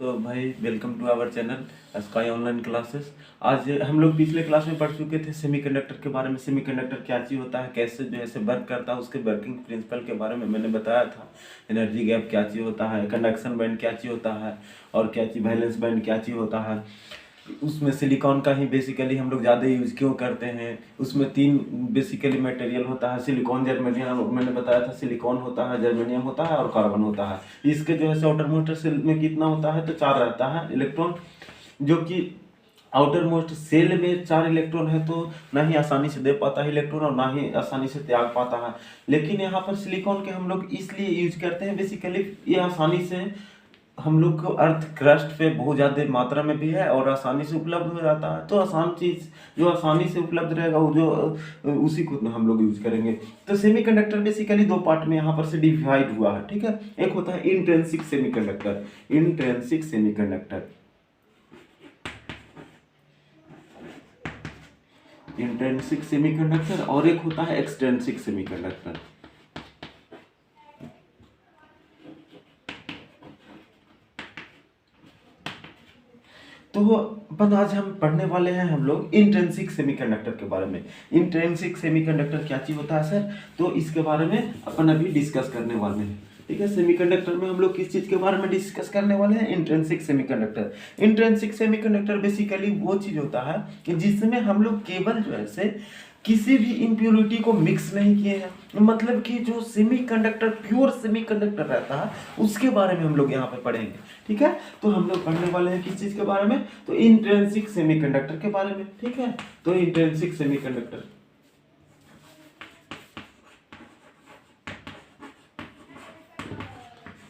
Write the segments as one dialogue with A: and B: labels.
A: तो भाई welcome to our channel Sky Online Classes. आज हम लोग पिछले क्लास में पढ़ चुके थे सेमीकंडक्टर के बारे में। सेमीकंडक्टर क्या चीज़ होता है, कैसे जो है वर्क करता है, उसके वर्किंग प्रिंसिपल के बारे में मैंने बताया था। एनर्जी गैप क्या चीज़ होता है, कंडक्शन बैंड क्या चीज़ होता है, और क्या चीज़ वैलेंस बैंड क्या चीज़ होता है। उसमें सिलिकॉन का ही बेसिकली हम लोग ज़्यादा यूज क्यों करते हैं। उसमें तीन बेसिकली मटेरियल होता है, सिलिकॉन, जर्मेनियम, मैंने बताया था सिलिकॉन होता है, जर्मेनियम होता है और कार्बन होता है। इसके जो है आउटर मोस्ट सेल में कितना होता है, तो 4 रहता है इलेक्ट्रॉन। जो कि आउटर मोस्ट सेल में 4 इलेक्ट्रॉन है, तो ना ही आसानी से दे पाता है इलेक्ट्रॉन और ना ही आसानी से त्याग पाता है। लेकिन यहाँ पर सिलिकॉन के हम लोग इसलिए यूज करते हैं, बेसिकली ये आसानी से हम लोग को अर्थ क्रस्ट पे बहुत ज़्यादा मात्रा में भी है और आसानी से उपलब्ध हो जाता है। तो आसान चीज़ जो आसानी से उपलब्ध रहेगा वो जो उसी को हम लोग यूज करेंगे। तो सेमीकंडक्टर बेसिकली 2 पार्ट में यहाँ पर से डिवाइड हुआ है, ठीक है। एक होता है intrinsic semiconductor, intrinsic semiconductor, intrinsic semiconductor, और एक होता है एक्सट्रिंसिक सेमीकंडक्टर। तो अपन आज हम पढ़ने वाले हैं हम लोग इंट्रिंसिक सेमीकंडक्टर के बारे में। इंट्रिंसिक सेमीकंडक्टर क्या चीज होता है सर, तो इसके बारे में अपन अभी डिस्कस करने वाले हैं, ठीक है। सेमीकंडक्टर में हम लोग किस चीज के बारे में डिस्कस करने वाले हैं, intrinsic semiconductor. Intrinsic semiconductor basically वो चीज होता है कि जिसमें हम लोग केवल जो है से किसी भी इम्प्योरिटी को मिक्स नहीं किए हैं। मतलब कि जो सेमीकंडक्टर प्योर सेमीकंडक्टर रहता है उसके बारे में हम लोग यहाँ पे पढ़ेंगे, ठीक है। तो हम लोग पढ़ने वाले हैं किस चीज के बारे में, तो इंट्रिंसिक सेमीकंडक्टर के बारे में, ठीक है। तो इंट्रिंसिक सेमीकंडक्टर,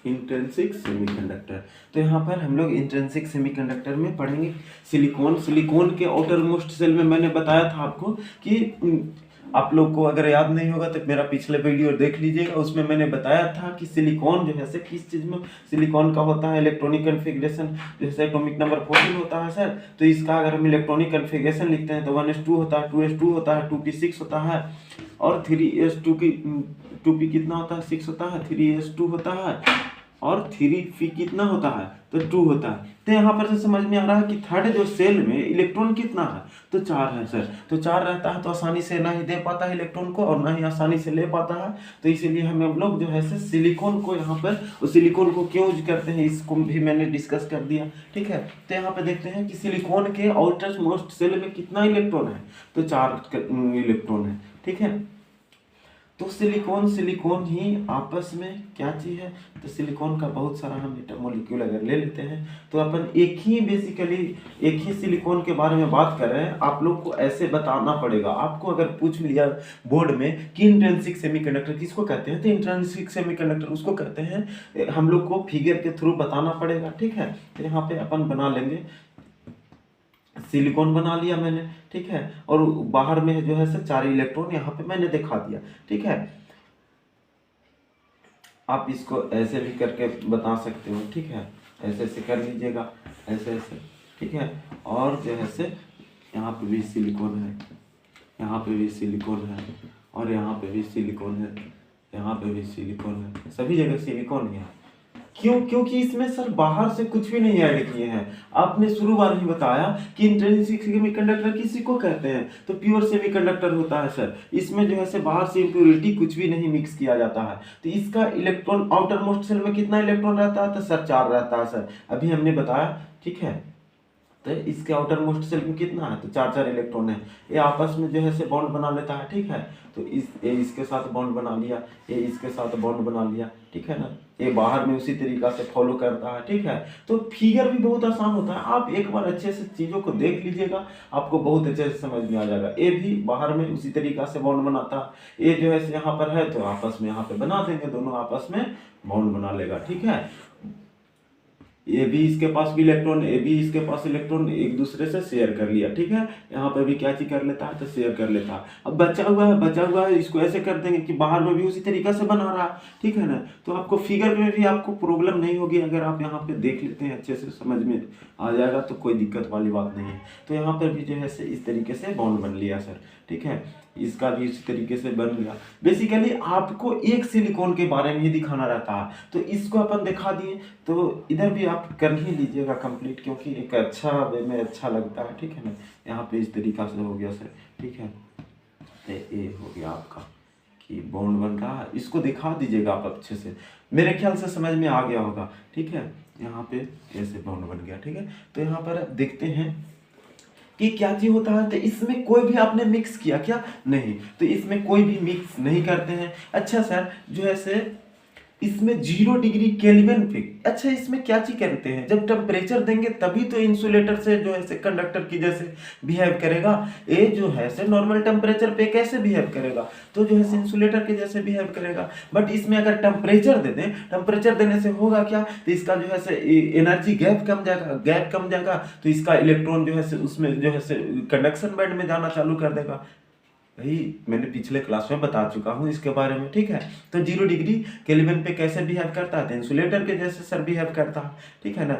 A: इंट्रिंसिक सेमीकंडक्टर। तो यहाँ पर हम लोग इंट्रिंसिक सेमीकंडक्टर में पढ़ेंगे सिलिकॉन। सिलिकॉन के आउटर मोस्ट सेल में मैंने बताया था आपको कि आप लोग को अगर याद नहीं होगा तो मेरा पिछले वीडियो देख लीजिएगा, उसमें मैंने बताया था कि सिलिकॉन जो है से किस चीज में सिलिकॉन का होता है इलेक्ट्रॉनिक कन्फिग्रेशन, जैसे एटॉमिक नंबर 14 होता है सर। तो इसका अगर हम इलेक्ट्रॉनिक कन्फिग्रेशन लिखते हैं तो 1s2 होता है, 2s2 होता है, 2p6 होता है, और 3s2 की 2p कितना होता है, 6 होता है, 3s2 होता है, और 3p कितना होता है, तो 2 होता है। तो यहाँ पर से समझ में आ रहा है कि थर्ड जो सेल में इलेक्ट्रॉन कितना है, तो 4 है सर। तो 4 रहता है तो आसानी से ना ही दे पाता है इलेक्ट्रॉन को और ना ही आसानी से ले पाता है। तो इसीलिए हम लोग जो है सिलिकॉन को यहाँ पर, सिलिकॉन को क्यों यूज करते हैं इसको भी मैंने डिस्कस कर दिया, ठीक है। तो यहाँ पे देखते हैं कि सिलिकॉन के आउटर मोस्ट सेल में कितना इलेक्ट्रॉन है, तो 4 इलेक्ट्रॉन है, ठीक है। तो सिलिकॉन ही आपस में क्या चीज है, तो सिलिकॉन का बहुत सारा हम मॉलिक्यूल अगर ले लेते हैं तो अपन एक ही सिलिकॉन के बारे में बात कर रहे हैं। आप लोग को ऐसे बताना पड़ेगा, आपको अगर पूछ लिया बोर्ड में कि इंट्रिंसिक सेमीकंडक्टर किसको कहते हैं, तो इंट्रिंसिक सेमीकंडक्टर उसको कहते हैं। हम लोग को फिगर के थ्रू बताना पड़ेगा, ठीक है। तो यहाँ पे अपन बना लेंगे, सिलिकॉन बना लिया मैंने, ठीक है। और बाहर में जो है 4 इलेक्ट्रॉन यहाँ पे मैंने दिखा दिया, ठीक है। आप इसको ऐसे भी करके बता सकते हो, ठीक है। ऐसे ऐसे कर लीजिएगा, ऐसे ऐसे, ठीक है। और जो है यहाँ पे भी सिलिकॉन है, यहाँ पे भी सिलिकॉन है, और यहाँ पे भी सिलिकॉन है, यहाँ पे भी सिलिकॉन है, सभी जगह सिलिकॉन ही है। क्यों? क्योंकि इसमें सर बाहर से कुछ भी नहीं ऐड किए हैं। आपने शुरुआत में बताया कि इंट्रिंसिक सेमीकंडक्टर किसी को कहते हैं, तो प्योर सेमीकंडक्टर होता है सर। इसमें जो है बाहर से इम्प्योरिटी कुछ भी नहीं मिक्स किया जाता है। तो इसका इलेक्ट्रॉन आउटर मोस्ट सेल में कितना इलेक्ट्रॉन रहता है, तो सर 4 रहता है सर, अभी हमने बताया, ठीक है। तो इसके आउटर मोस्ट सेल में कितना है, तो 4 इलेक्ट्रॉन है। ये आपस में जो है बॉन्ड बना लेता है, ठीक है। तो ये इसके साथ बॉन्ड बना लिया, ये इसके साथ बॉन्ड बना लिया, ठीक है ना। ये बाहर में उसी तरीका से फॉलो करता है, ठीक है। तो फिगर भी बहुत आसान होता है, आप एक बार अच्छे से चीजों को देख लीजिएगा, आपको बहुत अच्छे से समझ में आ जाएगा। ये भी बाहर में उसी तरीका से बॉन्ड बनाता है। ये जो है यहाँ पर है तो आपस में यहाँ पे बना देंगे, दोनों आपस में बॉन्ड बना लेगा, ठीक है। ये भी इसके पास भी इलेक्ट्रॉन, ये भी इसके पास इलेक्ट्रॉन, एक दूसरे से शेयर कर लिया, ठीक है। यहाँ पे भी क्या चीज कर लेता है, तो शेयर कर लेता है। अब बचा हुआ है इसको ऐसे कर देंगे कि बाहर में भी उसी तरीका से बना रहा है, ठीक है ना। तो आपको फिगर में भी आपको प्रॉब्लम नहीं होगी, अगर आप यहाँ पे देख लेते हैं अच्छे से समझ में आ जाएगा, तो कोई दिक्कत वाली बात नहीं है। तो यहाँ पर भी जो है इस तरीके से बॉन्ड बन लिया सर, ठीक है। इसका भी इसी तरीके से बन गया। बेसिकली आपको एक सिलिकॉन के बारे में ही दिखाना रहता है, तो इसको अपन दिखा दिए, तो इधर भी आप कर ही लीजिएगा कंप्लीट, क्योंकि एक अच्छा वे में अच्छा लगता है, ठीक है ना। यहाँ पे इस तरीका से हो गया सर, ठीक है। तो ये हो गया आपका कि बॉन्ड बन रहा है, इसको दिखा दीजिएगा आप अच्छे से, मेरे ख्याल से समझ में आ गया होगा, ठीक है। यहाँ पे ऐसे बॉन्ड बन गया, ठीक है। तो यहाँ पर देखते हैं कि क्या चीज होता है। तो इसमें कोई भी आपने मिक्स किया क्या? नहीं, तो इसमें कोई भी मिक्स नहीं करते हैं। अच्छा सर, जो है से इसमें 0 डिग्री केल्विन पे, अच्छा इसमें क्या चीज करते हैं, जब टेम्परेचर देंगे तभी तो इंसुलेटर से जो है से कंडक्टर की जैसे बिहेव करेगा। ये जो है से नॉर्मल टेम्परेचर पे कैसे बिहेव करेगा, तो जो है से इंसुलेटर के जैसे बिहेव करेगा। बट इसमें अगर टेम्परेचर दे दें, टेम्परेचर देने से होगा क्या, तो इसका जो है से एनर्जी गैप कम जाएगा, गैप कम जाएगा तो इसका इलेक्ट्रॉन जो है से उसमें जो है से कंडक्शन बैंड में जाना चालू कर देगा। भाई मैंने पिछले क्लास में बता चुका हूँ इसके बारे में, ठीक है। तो 0 डिग्री केल्विन पे कैसे बिहेव करता है, तो इंसुलेटर के जैसे सर बिहेव करता है, ठीक है ना।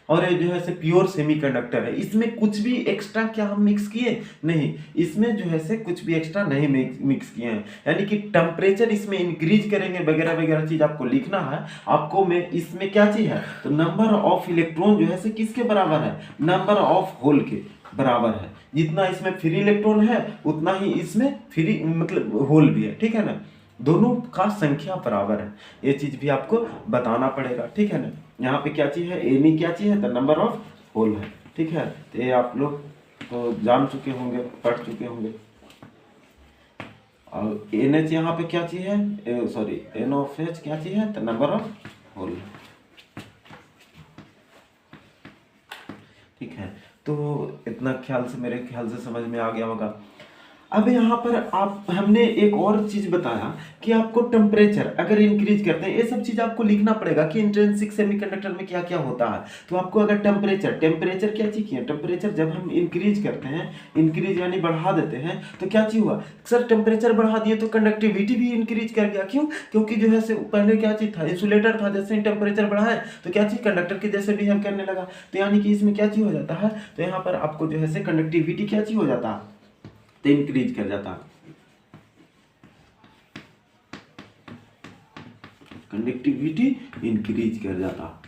A: और ये जो है से प्योर सेमीकंडक्टर है, इसमें कुछ भी एक्स्ट्रा क्या हम मिक्स किए नहीं, इसमें जो है से कुछ भी एक्स्ट्रा नहीं मिक्स किए हैं। यानी कि टेम्परेचर इसमें इंक्रीज करेंगे वगैरह वगैरह चीज आपको लिखना है। आपको में इसमें क्या चीज है, तो नंबर ऑफ इलेक्ट्रॉन जो है से किसके बराबर है, नंबर ऑफ होल के बराबर है। जितना इसमें फ्री इलेक्ट्रॉन है उतना ही इसमें फ्री मतलब होल भी है, ठीक है ना। दोनों का संख्या बराबर है, ये चीज भी आपको बताना पड़ेगा, ठीक है ना। यहाँ पे क्या चीज है, एनी क्या चीज है, तो नंबर ऑफ होल है, ठीक है। तो ये आप लोग तो जान चुके होंगे, पढ़ चुके होंगे। और NH यहाँ पे क्या चीज है, सॉरी NOH क्या चीज है, तो नंबर ऑफ होल है, ठीक है। तो इतना ख्याल से मेरे ख्याल से समझ में आ गया होगा। अब यहाँ पर आप हमने एक और चीज बताया कि आपको टेम्परेचर अगर इंक्रीज करते हैं, ये सब चीज आपको लिखना पड़ेगा कि इंट्रिंसिक सेमीकंडक्टर में क्या क्या होता है। तो आपको अगर टेम्परेचर क्या चीज है, टेम्परेचर जब हम इंक्रीज करते हैं, इंक्रीज यानी बढ़ा देते हैं, तो क्या चीज हुआ सर, टेम्परेचर बढ़ा दिए तो कंडक्टिविटी भी इंक्रीज कर गया। क्यों? क्योंकि जो है से पहले क्या चीज था, इंसुलेटर था, जैसे ही टेम्परेचर बढ़ा है तो क्या चीज कंडक्टर के जैसे बिहेव करने लगा। तो यानी कि इसमें क्या चीज हो जाता है, तो यहाँ पर आपको जो है से कंडक्टिविटी क्या चीज हो जाता है, तो इंक्रीज कर जाता, कंडक्टिविटी इंक्रीज कर जाता,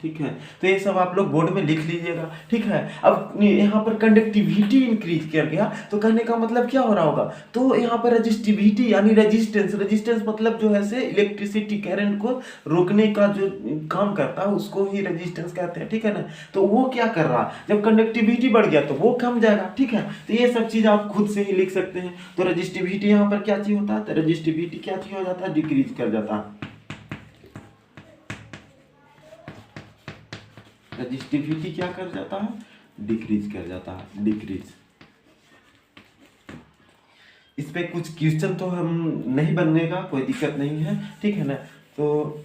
A: ठीक है। तो ये सब आप लोग बोर्ड में लिख लीजिएगा, ठीक है। अब यहाँ पर कंडक्टिविटी इंक्रीज कर गया तो कहने का मतलब क्या हो रहा होगा, तो यहाँ पर रेजिस्टिविटी यानी रेजिस्टेंस मतलब जो है से इलेक्ट्रिसिटी करंट को रोकने का जो काम करता है उसको ही रेजिस्टेंस कहते हैं, ठीक है ना। तो वो क्या कर रहा, जब कंडक्टिविटी बढ़ गया तो वो कम जाएगा, ठीक है। तो ये सब चीज आप खुद से ही लिख सकते हैं। तो रेजिस्टिविटी यहाँ पर क्या चीज होता है, तो रेजिस्टिविटी क्या चीज हो जाता है, डिक्रीज कर जाता है, रेजिस्टिविटी क्या कर जाता है, डिक्रीज कर जाता है, डिक्रीज। इस पे कुछ क्वेश्चन तो हम नहीं बनने का कोई दिक्कत नहीं है, ठीक है ना। तो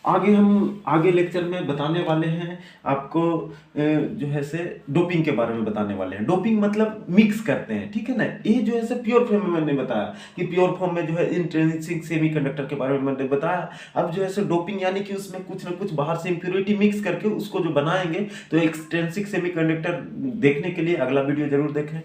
A: आगे लेक्चर में बताने वाले हैं आपको जो है से डोपिंग के बारे में बताने वाले हैं। डोपिंग मतलब मिक्स करते हैं, ठीक है ना। ये जो है से प्योर फॉर्म में मैंने बताया कि प्योर फॉर्म में जो है इंट्रिंसिक सेमीकंडक्टर के बारे में मैंने बताया। अब जो है से डोपिंग यानी कि उसमें कुछ ना कुछ बाहर से इंप्योरिटी मिक्स करके उसको जो बनाएंगे, तो एक्सट्रिंसिक सेमीकंडक्टर देखने के लिए अगला वीडियो जरूर देखें।